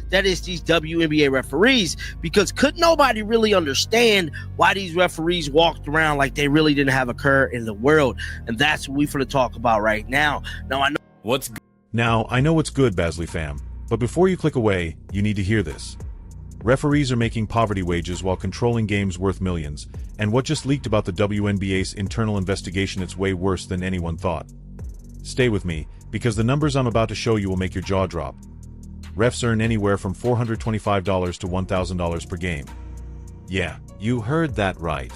that is these WNBA referees, because could nobody really understand why these referees walked around like they really didn't have a care in the world. And that's what we're going to talk about right now. Now I know what's good, Basley fam, but before you click away, you need to hear this. Referees are making poverty wages while controlling games worth millions, and what just leaked about the WNBA's internal investigation, it's way worse than anyone thought. Stay with me, because the numbers I'm about to show you will make your jaw drop. Refs earn anywhere from $425 to $1,000 per game. Yeah, you heard that right.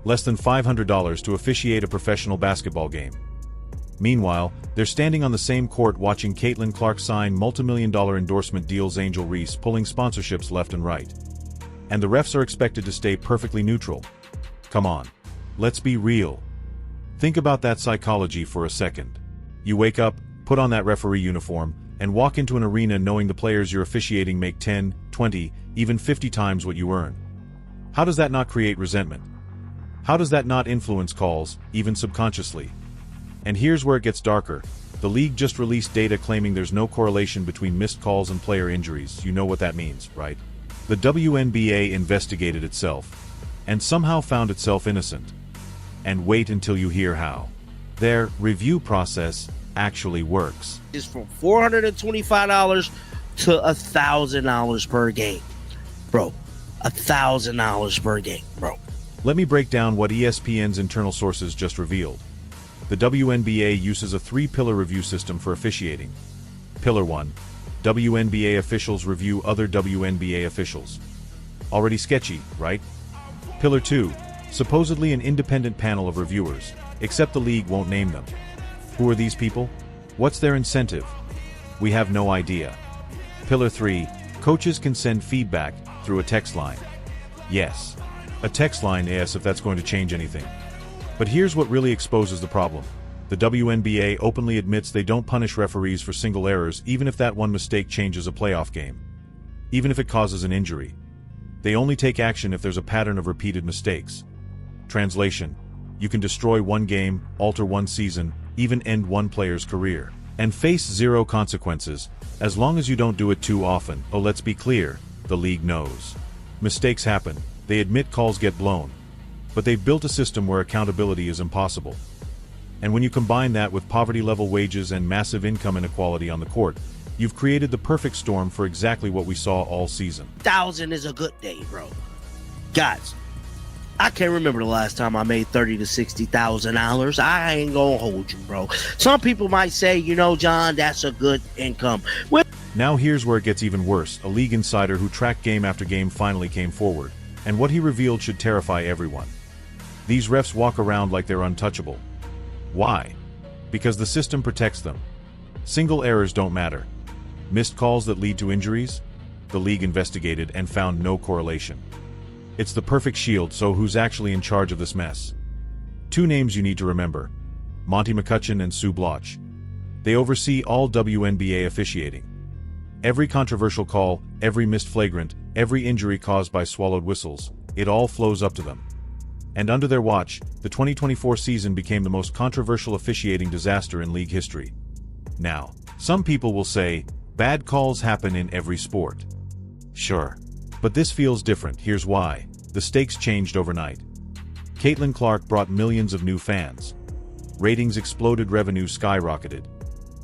Less than $500 to officiate a professional basketball game. Meanwhile, they're standing on the same court watching Caitlin Clark sign multi-million-dollar endorsement deals, Angel Reese pulling sponsorships left and right. And the refs are expected to stay perfectly neutral. Come on. Let's be real. Think about that psychology for a second. You wake up, put on that referee uniform, and walk into an arena knowing the players you're officiating make 10, 20, even 50 times what you earn. How does that not create resentment? How does that not influence calls, even subconsciously? And here's where it gets darker. The league just released data claiming there's no correlation between missed calls and player injuries. You know what that means, right? The WNBA investigated itself, and somehow found itself innocent. And wait until you hear how. Their review process actually works. It's from $425 to $1,000 per game. Bro, $1,000 per game, bro. Let me break down what ESPN's internal sources just revealed. The WNBA uses a 3-pillar review system for officiating. Pillar 1. WNBA officials review other WNBA officials. Already sketchy, right? Pillar 2. Supposedly an independent panel of reviewers, except the league won't name them. Who are these people? What's their incentive? We have no idea. Pillar 3. Coaches can send feedback through a text line. Yes. A text line, yes, if that's going to change anything. But here's what really exposes the problem. The WNBA openly admits they don't punish referees for single errors, even if that one mistake changes a playoff game. Even if it causes an injury. They only take action if there's a pattern of repeated mistakes. Translation: you can destroy one game, alter one season, even end one player's career, and face zero consequences, as long as you don't do it too often. Oh, let's be clear, the league knows. Mistakes happen, they admit calls get blown. But they've built a system where accountability is impossible. And when you combine that with poverty-level wages and massive income inequality on the court, you've created the perfect storm for exactly what we saw all season. 1,000 is a good day, bro. Guys, I can't remember the last time I made $30,000 to $60,000. I ain't gonna hold you, bro. Some people might say, you know, John, that's a good income. Now here's where it gets even worse. A league insider who tracked game after game finally came forward, and what he revealed should terrify everyone. These refs walk around like they're untouchable. Why? Because the system protects them. Single errors don't matter. Missed calls that lead to injuries? The league investigated and found no correlation. It's the perfect shield, so who's actually in charge of this mess? 2 names you need to remember: Monty McCutcheon and Sue Bloch. They oversee all WNBA officiating. Every controversial call, every missed flagrant, every injury caused by swallowed whistles, it all flows up to them. And under their watch, the 2024 season became the most controversial officiating disaster in league history. Now, some people will say, bad calls happen in every sport. Sure. But this feels different. Here's why. The stakes changed overnight. Caitlin Clark brought millions of new fans. Ratings exploded, revenue skyrocketed.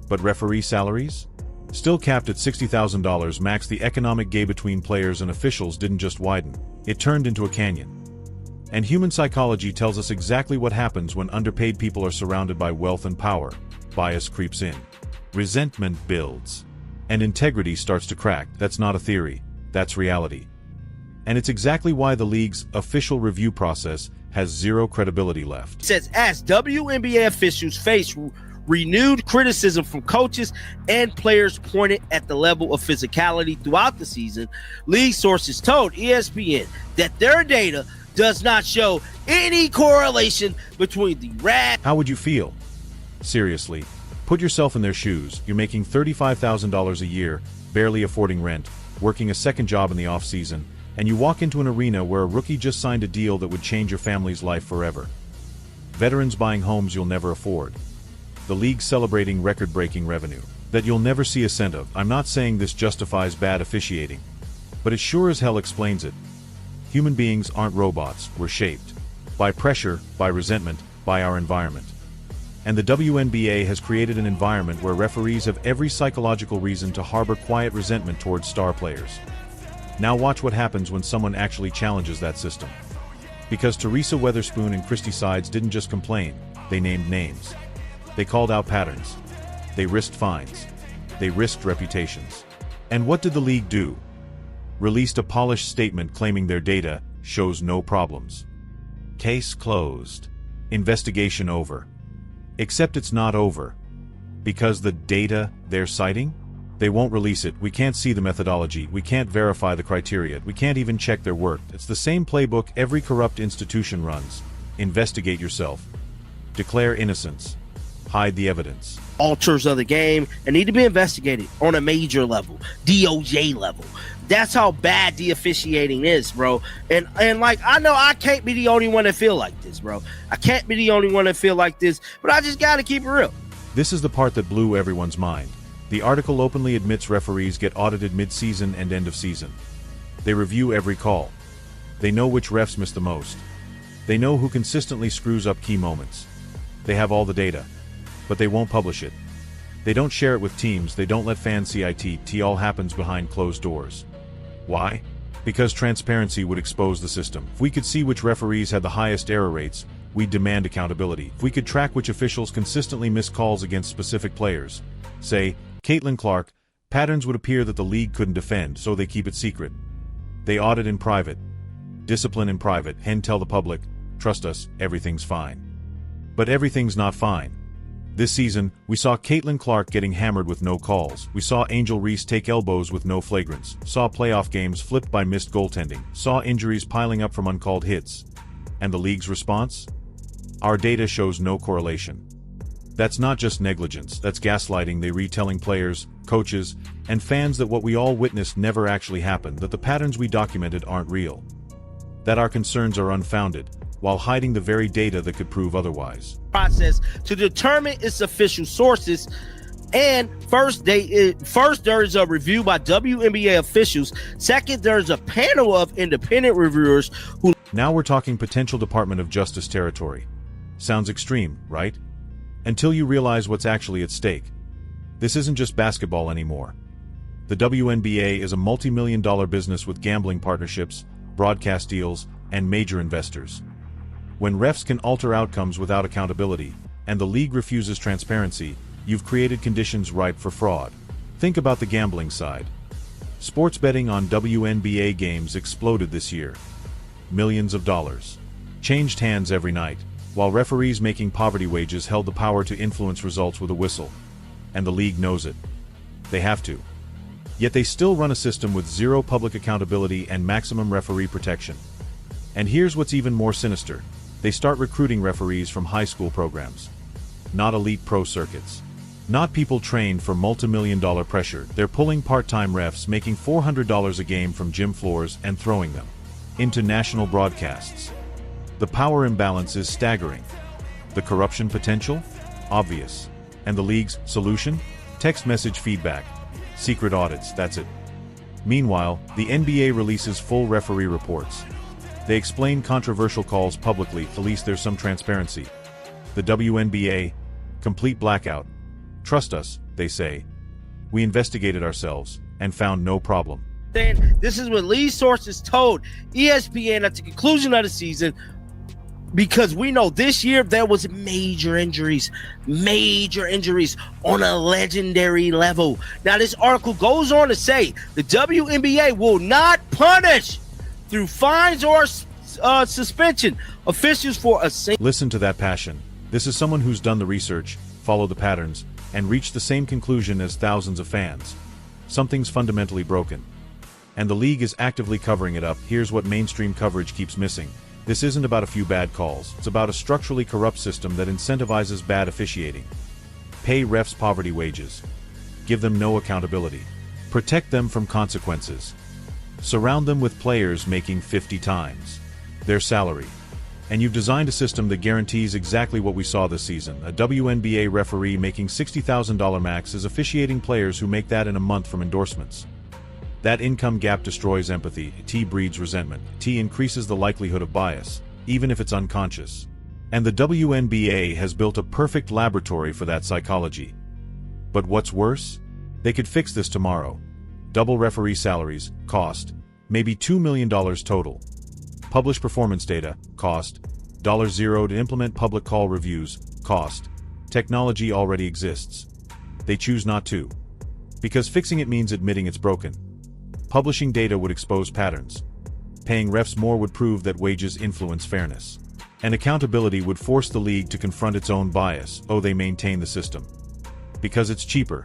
But referee salaries? Still capped at $60,000 max, the economic gap between players and officials didn't just widen, it turned into a canyon. And human psychology tells us exactly what happens when underpaid people are surrounded by wealth and power. Bias creeps in. Resentment builds. And integrity starts to crack. That's not a theory. That's reality. And it's exactly why the league's official review process has zero credibility left. It says, as WNBA officials face renewed criticism from coaches and players pointed at the level of physicality throughout the season, league sources told ESPN that their data does not show any correlation between the How would you feel? Seriously, put yourself in their shoes. You're making $35,000 a year, barely affording rent, working a second job in the off-season, and you walk into an arena where a rookie just signed a deal that would change your family's life forever. Veterans buying homes you'll never afford. The league celebrating record-breaking revenue. that you'll never see a cent of. I'm not saying this justifies bad officiating, but it sure as hell explains it. Human beings aren't robots. We're shaped by pressure, by resentment, by our environment. And the WNBA has created an environment where referees have every psychological reason to harbor quiet resentment towards star players. Now watch what happens when someone actually challenges that system. Because Teresa Weatherspoon and Christy Sides didn't just complain, they named names. They called out patterns. They risked fines. They risked reputations. And what did the league do? Released a polished statement claiming their data shows no problems. Case closed. Investigation over. Except it's not over. Because the data they're citing? They won't release it. We can't see the methodology. We can't verify the criteria. We can't even check their work. It's the same playbook every corrupt institution runs. Investigate yourself. Declare innocence. Hide the evidence. Alters of the game and need to be investigated on a major level, DOJ level. That's how bad the officiating is, bro. And like, I know I can't be the only one that feel like this, bro. I can't be the only one that feel like this, but I just got to keep it real. This is the part that blew everyone's mind. The article openly admits referees get audited mid-season and end of season. They review every call. They know which refs miss the most. They know who consistently screws up key moments. They have all the data, but they won't publish it. They don't share it with teams. They don't let fans see it. It all happens behind closed doors. Why? Because transparency would expose the system. If we could see which referees had the highest error rates, we'd demand accountability. If we could track which officials consistently miss calls against specific players, say, Caitlin Clark, patterns would appear that the league couldn't defend, so they keep it secret. They audit in private, discipline in private, and tell the public, trust us, everything's fine. But everything's not fine. This season, we saw Caitlin Clark getting hammered with no calls. We saw Angel Reese take elbows with no flagrants. Saw playoff games flipped by missed goaltending. Saw injuries piling up from uncalled hits. And the league's response? Our data shows no correlation. That's not just negligence, that's gaslighting. They retelling players, coaches, and fans that what we all witnessed never actually happened, that the patterns we documented aren't real. That our concerns are unfounded, while hiding the very data that could prove otherwise. Process to determine its official sources, and first there is a review by WNBA officials. Second, there's a panel of independent reviewers who. Now we're talking potential Department of Justice territory. Sounds extreme, right? Until you realize what's actually at stake. This isn't just basketball anymore. The WNBA is a multi-million-dollar business with gambling partnerships, broadcast deals, and major investors. When refs can alter outcomes without accountability, and the league refuses transparency, you've created conditions ripe for fraud. Think about the gambling side. Sports betting on WNBA games exploded this year. Millions of dollars. Changed hands every night, while referees making poverty wages held the power to influence results with a whistle. And the league knows it. They have to. Yet they still run a system with zero public accountability and maximum referee protection. And here's what's even more sinister. They start recruiting referees from high school programs. Not elite pro circuits. Not people trained for multi-million-dollar pressure. They're pulling part-time refs making $400 a game from gym floors and throwing them into national broadcasts. The power imbalance is staggering. The corruption potential? Obvious. And the league's solution? Text message feedback. Secret audits, that's it. Meanwhile, the NBA releases full referee reports. They explain controversial calls publicly, at least there's some transparency. The WNBA, complete blackout. Trust us, they say. We investigated ourselves and found no problem. Then this is what lead sources told ESPN at the conclusion of the season, because we know this year there was major injuries on a legendary level. Now this article goes on to say the WNBA will not punish through fines or suspension officials for a single. Listen to that passion. This is someone who's done the research, followed the patterns, and reached the same conclusion as thousands of fans. Something's fundamentally broken. And the league is actively covering it up. Here's what mainstream coverage keeps missing. This isn't about a few bad calls. It's about a structurally corrupt system that incentivizes bad officiating. Pay refs poverty wages. Give them no accountability. Protect them from consequences. Surround them with players making 50 times their salary. And you've designed a system that guarantees exactly what we saw this season. A WNBA referee making $60,000 max is officiating players who make that in a month from endorsements. That income gap destroys empathy. T breeds resentment. T increases the likelihood of bias, even if it's unconscious. And the WNBA has built a perfect laboratory for that psychology. But what's worse? They could fix this tomorrow. Double referee salaries, cost, maybe $2 million total. Publish performance data, cost, $0 to implement public call reviews, cost. Technology already exists. They choose not to. Because fixing it means admitting it's broken. Publishing data would expose patterns. Paying refs more would prove that wages influence fairness. And accountability would force the league to confront its own bias. Oh, they maintain the system. Because it's cheaper.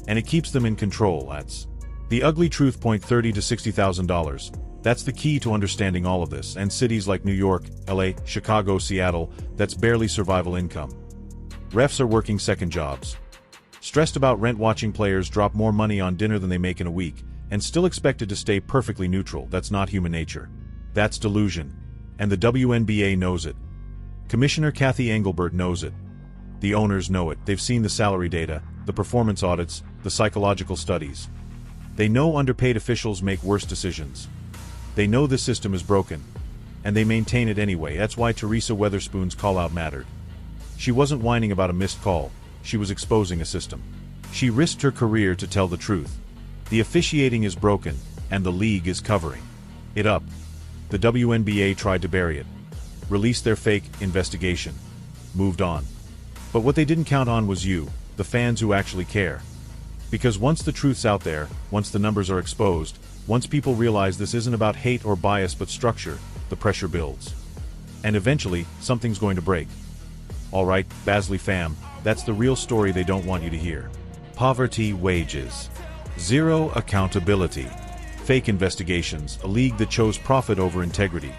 And it keeps them in control. That's the ugly truth. $30,000 to $60,000. That's the key to understanding all of this. And cities like New York, LA, Chicago, Seattle, that's barely survival income. Refs are working second jobs. Stressed about rent, watching players drop more money on dinner than they make in a week, and still expected to stay perfectly neutral. That's not human nature. That's delusion. And the WNBA knows it. Commissioner Kathy Engelbert knows it. The owners know it. They've seen the salary data, the performance audits, the psychological studies. They know underpaid officials make worse decisions. They know the system is broken, and they maintain it anyway. That's why Teresa Weatherspoon's call-out mattered. She wasn't whining about a missed call, she was exposing a system. She risked her career to tell the truth. The officiating is broken, and the league is covering it up. The WNBA tried to bury it, released their fake investigation, moved on. But what they didn't count on was you, the fans who actually care. Because once the truth's out there, once the numbers are exposed, once people realize this isn't about hate or bias but structure, the pressure builds. And eventually, something's going to break. Alright, Basley fam, that's the real story they don't want you to hear. Poverty, wages. Zero accountability. Fake investigations, a league that chose profit over integrity.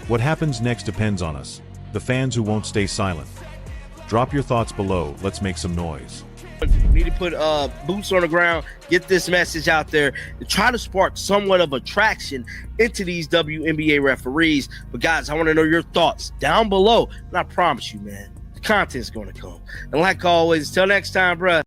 What happens next depends on us, the fans who won't stay silent. Drop your thoughts below, let's make some noise. We need to put boots on the ground, get this message out there, to try to spark somewhat of attraction into these WNBA referees. But guys, I want to know your thoughts down below. And I promise you, man, the content's going to come. And like always, until next time, bruh.